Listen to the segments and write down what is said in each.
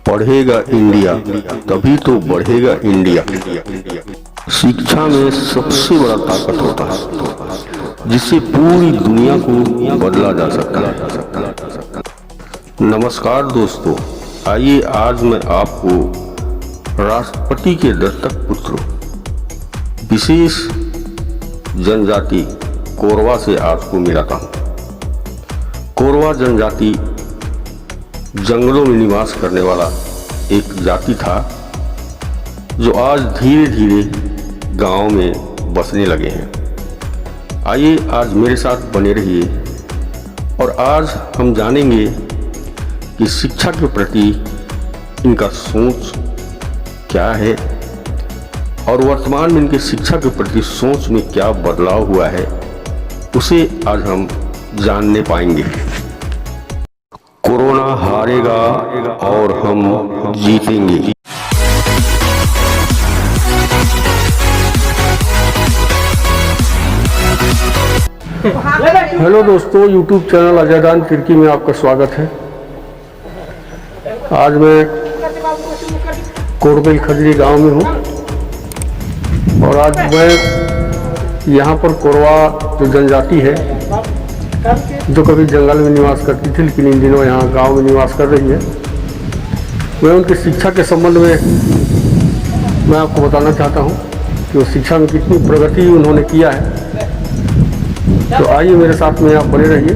पढ़ेगा इंडिया तभी तो बढ़ेगा इंडिया। शिक्षा में सबसे बड़ा ताकत होता है जिससे पूरी दुनिया को बदला जा सकता है। नमस्कार दोस्तों, आइए आज मैं आपको राष्ट्रपति के दत्तक पुत्र विशेष जनजाति कोरवा से आपको मिलाता हूँ। कोरवा जनजाति जंगलों में निवास करने वाला एक जाति था जो आज धीरे धीरे गांव में बसने लगे हैं। आइए आज मेरे साथ बने रहिए और आज हम जानेंगे कि शिक्षा के प्रति इनका सोच क्या है और वर्तमान में इनके शिक्षा के प्रति सोच में क्या बदलाव हुआ है, उसे आज हम जानने पाएंगे। कोरोना हारेगा और हम जीतेंगे। हेलो दोस्तों, YouTube चैनल अजयदान फिरकी में आपका स्वागत है। आज मैं कोरबेल खजरी गांव में हूँ और आज मैं यहाँ पर कोरवा जो जनजाति है जो कभी जंगल में निवास करती थी लेकिन इन दिनों यहाँ गांव में निवास कर रही है, मैं उनकी शिक्षा के संबंध में मैं आपको बताना चाहता हूँ कि वो शिक्षा में कितनी प्रगति उन्होंने किया है। तो आइए मेरे साथ में आप बने रहिए,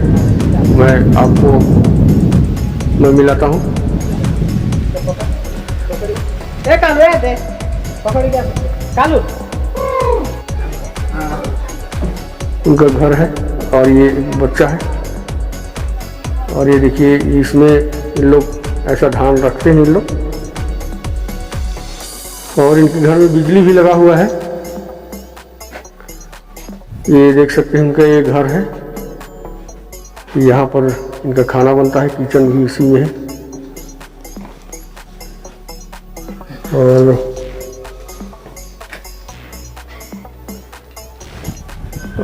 मैं मिलाता हूँ। उनका घर है और ये बच्चा है और ये देखिए इसमें इन लोग ऐसा ध्यान रखते हैं इन लोग। और इनके घर में बिजली भी लगा हुआ है, ये देख सकते हैं इनका ये घर है। यहाँ पर इनका खाना बनता है, किचन भी इसी में है।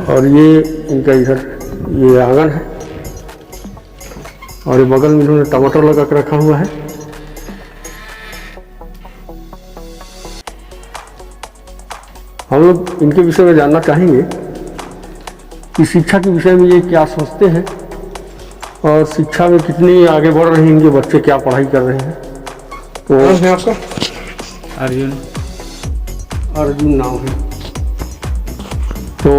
और ये इनका इधर ये आंगन है और ये बगल में इन्होंने टमाटर लगा कर रखा हुआ है। हम लोग इनके विषय में जानना चाहेंगे कि शिक्षा के विषय में ये क्या सोचते हैं और शिक्षा में कितनी आगे बढ़ रहे हैं इनके बच्चे, क्या पढ़ाई कर रहे हैं। तो नाम है आपका? अर्जुन नाम है। तो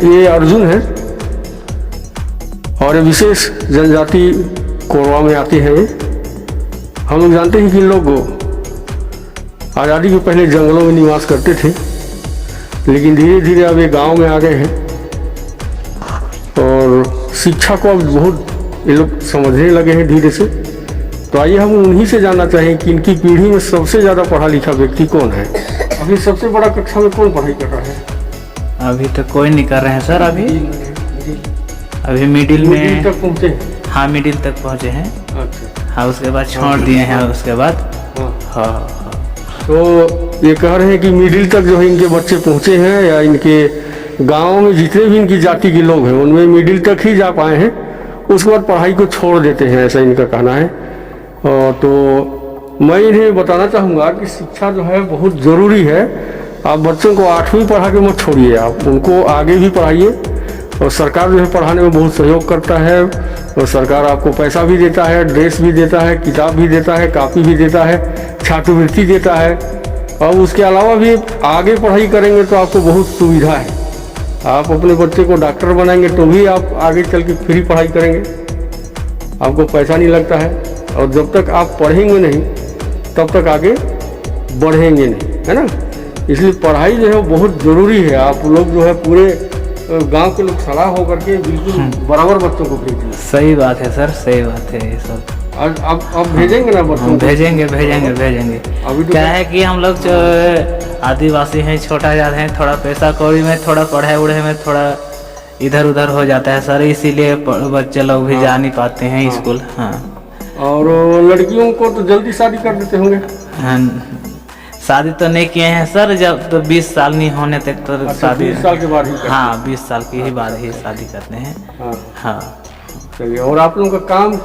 ये अर्जुन है और ये विशेष जनजाति कोरवा में आते हैं। हम लोग जानते हैं कि इन लोग आज़ादी के पहले जंगलों में निवास करते थे लेकिन धीरे धीरे अब ये गांव में आ गए हैं और शिक्षा को अब बहुत ये लोग समझने लगे हैं धीरे से। तो आइए हम उन्हीं से जानना चाहें कि इनकी पीढ़ी में सबसे ज़्यादा पढ़ा लिखा व्यक्ति कौन है। अभी सबसे बड़ा कक्षा में कौन पढ़ाई कर रहा है? अभी तो कोई नहीं कर रहे हैं सर। अभी मिडिल में तक पहुँचे हैं। हाँ, मिडिल तक पहुँचे हैं। अच्छा। हाँ, उसके बाद छोड़ दिए हैं। उसके बाद हाँ। तो ये कह रहे हैं कि मिडिल तक जो है इनके बच्चे पहुँचे हैं या इनके गांव में जितने भी इनकी जाति के लोग हैं उनमें मिडिल तक ही जा पाए हैं, उसके बाद पढ़ाई को छोड़ देते हैं, ऐसा इनका कहना है। तो मैं इन्हें बताना चाहूँगा कि शिक्षा जो है बहुत ज़रूरी है। आप बच्चों को 8वीं पढ़ा के मत छोड़िए, आप उनको आगे भी पढ़ाइए और सरकार जो है पढ़ाने में बहुत सहयोग करता है और सरकार आपको पैसा भी देता है, ड्रेस भी देता है, किताब भी देता है, कापी भी देता है, छात्रवृत्ति देता है। और उसके अलावा भी आगे पढ़ाई करेंगे तो आपको बहुत सुविधा है। आप अपने बच्चे को डॉक्टर बनाएंगे तो भी आप आगे चल के फ्री पढ़ाई करेंगे, आपको पैसा नहीं लगता है। और जब तक आप पढ़ेंगे नहीं तब तक आगे बढ़ेंगे नहीं, है ना। इसलिए पढ़ाई जो है बहुत ज़रूरी है। आप लोग जो है पूरे गांव के लोग सलाह होकर के बिल्कुल बराबर बच्चों को भेजिए। सही बात है सर, सही बात है ये सब। अब भेजेंगे ना बच्चों? भेजेंगे। अभी क्या है कि हम लोग जो आदिवासी हैं, छोटा जाते हैं, थोड़ा पैसा कौड़ी में, थोड़ा पढ़ाई उढ़ाई में थोड़ा इधर उधर हो जाता है सर, इसीलिए बच्चे लोग भी जा नहीं पाते हैं स्कूल। हाँ। और लड़कियों को तो जल्दी शादी कर देते होंगे? हाँ, शादी तो नहीं किए हैं सर, जब तो 20 साल नहीं होने तक तो शादी। 20 साल के बाद ही? हाँ, 20 साल के ही बाद ही शादी करते हैं। हाँ। चलिए, और आप लोगों का काम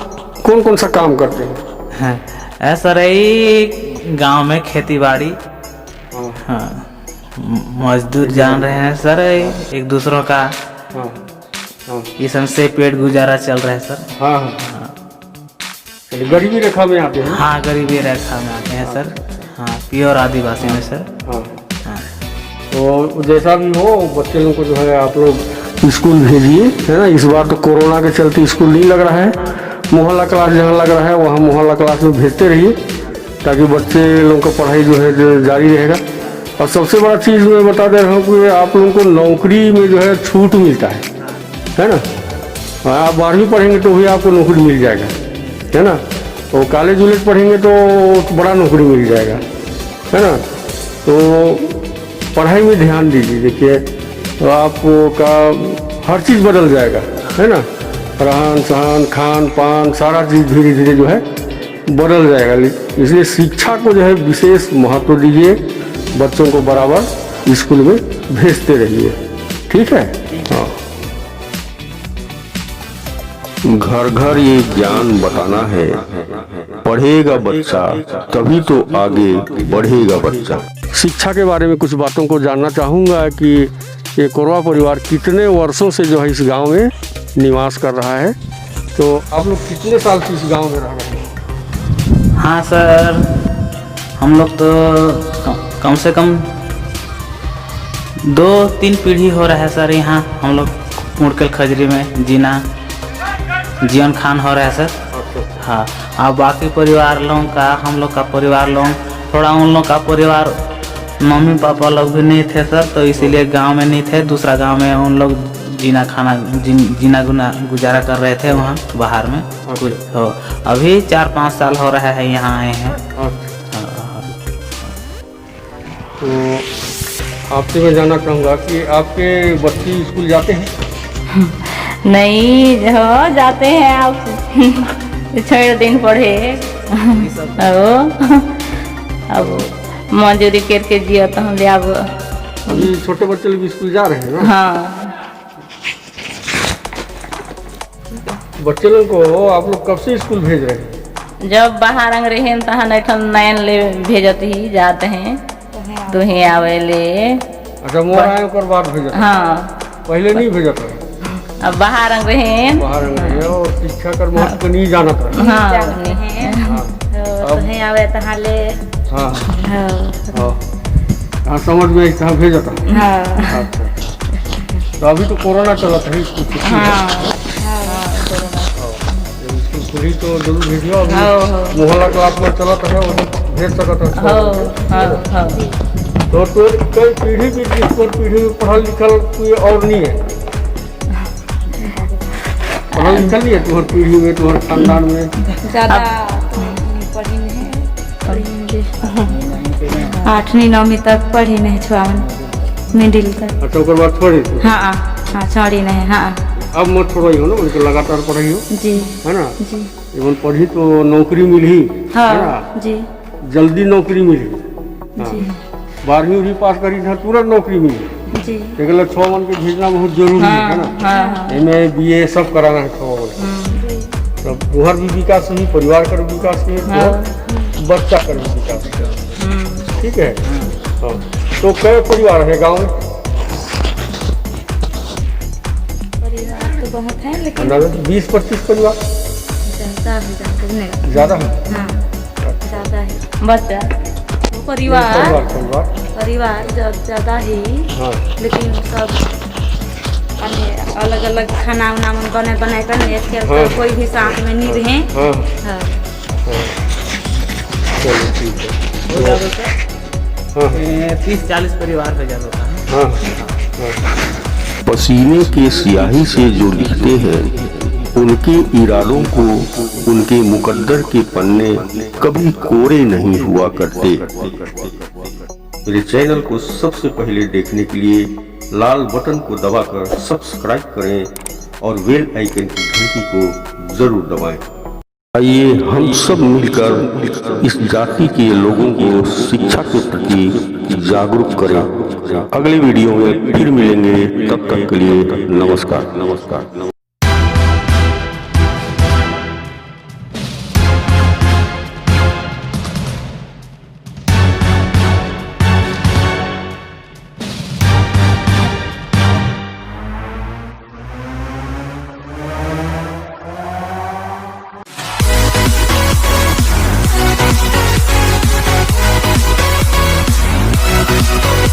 कौन कौन सा काम करते हैं? हाँ, ऐसा रही गांव में खेती बाड़ी, हाँ हाँ मजदूर जान रहे हैं सर, एक दूसरों का हाँ हाँ इस से पेट गुजारा चल रहा है सर। हाँ हाँ, चलिए गरीबी रेखा में आते हैं। हाँ गरीबी रेखा में आते हैं सर, हाँ प्योर आदिवासी में सर। हाँ हाँ तो जैसा भी हो बच्चे लोग को जो है आप लोग स्कूल भेजिए, है ना। इस बार तो कोरोना के चलते स्कूल नहीं लग रहा है, मोहल्ला क्लास जहाँ लग रहा है वहाँ मोहल्ला क्लास में भेजते रहिए, ताकि बच्चे लोगों का पढ़ाई जो है जो जारी रहेगा। और सबसे बड़ा चीज़ मैं बता दे रहा हूँ कि आप लोगों को नौकरी में जो है छूट मिलता है ना। आप 12वीं पढ़ेंगे तो भी आपको नौकरी मिल जाएगा, है ना। और कॉलेज वॉलेज पढ़ेंगे तो बड़ा नौकरी मिल जाएगा, है ना। तो पढ़ाई में ध्यान दीजिए, देखिए तो आपका हर चीज़ बदल जाएगा, है ना। रहन सहन खान पान सारा चीज़ धीरे धीरे जो है बदल जाएगा। इसलिए शिक्षा को जो है विशेष महत्व दीजिए, बच्चों को बराबर स्कूल में भेजते रहिए, ठीक है। हाँ घर घर ये ज्ञान बताना है, पढ़ेगा बच्चा तभी तो आगे बढ़ेगा बच्चा। शिक्षा के बारे में कुछ बातों को जानना चाहूँगा कि ये कोरवा परिवार कितने वर्षों से जो है इस गांव में निवास कर रहा है। तो आप लोग कितने साल से इस गांव में रह रहे हैं? हाँ सर, हम लोग तो कम से कम 2-3 पीढ़ी हो रहा है सर यहाँ हम लोग मुड़कल खजरी में जीवन खान हो रहा है सर। हाँ और बाकी परिवार लोगों का, हम लोग का परिवार लोग थोड़ा, उन लोग का परिवार मम्मी पापा लोग भी नहीं थे सर, तो इसीलिए गांव में नहीं थे, दूसरा गांव में उन लोग जीना गुजारा कर रहे थे वहाँ बाहर में कुछ। तो अभी 4-5 साल हो रहा है यहाँ आए हैं। तो आपसे मैं जानना चाहूँगा कि आपके बच्चे स्कूल जाते हैं? नहीं हो जाते हैं आप छोड़ दिन पढ़े अब मजदूरी करके जिया तो हम अब अभी छोटे बच्चे लोग स्कूल जा रहे हैं ना? हाँ बच्चे लोग को आप लोग कब से स्कूल भेज रहे हैं? जब बाहर अंग रहे तहन नयन ले भेजत ही जाते हैं तो ही आवे ले। अच्छा मोर आए ओकर बाद भेजत? हाँ पहले नहीं भेजत है? अब बाहर अंग रहे बाहर अंग रहे और शिक्षा कर महत्व को नहीं जानत रहे। हाँ अब तो आवे तहाँ ले। हाँ हाँ समझ में कहाँ भेजत है। हाँ तो अभी तो कोरोना चला था स्कूल खुली तो जरूर भेजियो। अभी मोहल्ला क्लास में चला था भेज सकता है। तो कई पीढ़ी भी पीढ़ी में पढ़ल लिखल कोई और नहीं है? पढ़ल लिखल नहीं है तुम्हारी पीढ़ी में, तुम्हारे खानदान में? ज़्यादा पढ़ी नहीं, 8वीं 9वीं तक पढ़ी नहीं छुआ मिडिल तक। अच्छा उसके बाद छोड़ी? हाँ हाँ छोड़ी नहीं। हाँ अब मत छोड़ो हो ना, उनके लगातार पढ़ाई हो जी, है ना जी। एवं पढ़ी तो नौकरी मिली, हाँ है ना? जी जल्दी नौकरी मिली। हाँ। जी 12वीं भी पास करी था तुरंत नौकरी मिली। जी एक 6 मन के भेजना बहुत जरूरी है ना। हाँ MA BA सब कराना है 6 मन। तब तुम्हार भी विकास हुई, परिवार का भी विकास हुई, तो बच्चा का भी विकास हुआ। ठीक है। हाँ तो कई परिवार है गाँव में? परिवार तो बहुत है लेकिन 20-25 परिवार ज़्यादा है। हाँ ज़्यादा है बच्चा परिवार ज़्यादा ही। हाँ लेकिन सब अलग अलग खाना उना बने कर हाँ। कोई भी साथ में नहीं रहे। हाँ हाँ चलो ठीक है। हो जाता सर, हाँ 30-40 परिवार हो जाता है। हाँ हाँ पसीने के स्याही से जो लिखते हैं उनके इरादों को उनके मुकद्दर के पन्ने कभी कोरे नहीं हुआ करते। मेरे चैनल को सबसे पहले देखने के लिए लाल बटन को दबाकर सब्सक्राइब करें और बेल आइकन की घंटी को जरूर दबाएं। आइए हम सब मिलकर इस जाति के लोगों को शिक्षा के प्रति जागरूक करें। अगले वीडियो में फिर मिलेंगे, तब तक के लिए नमस्कार।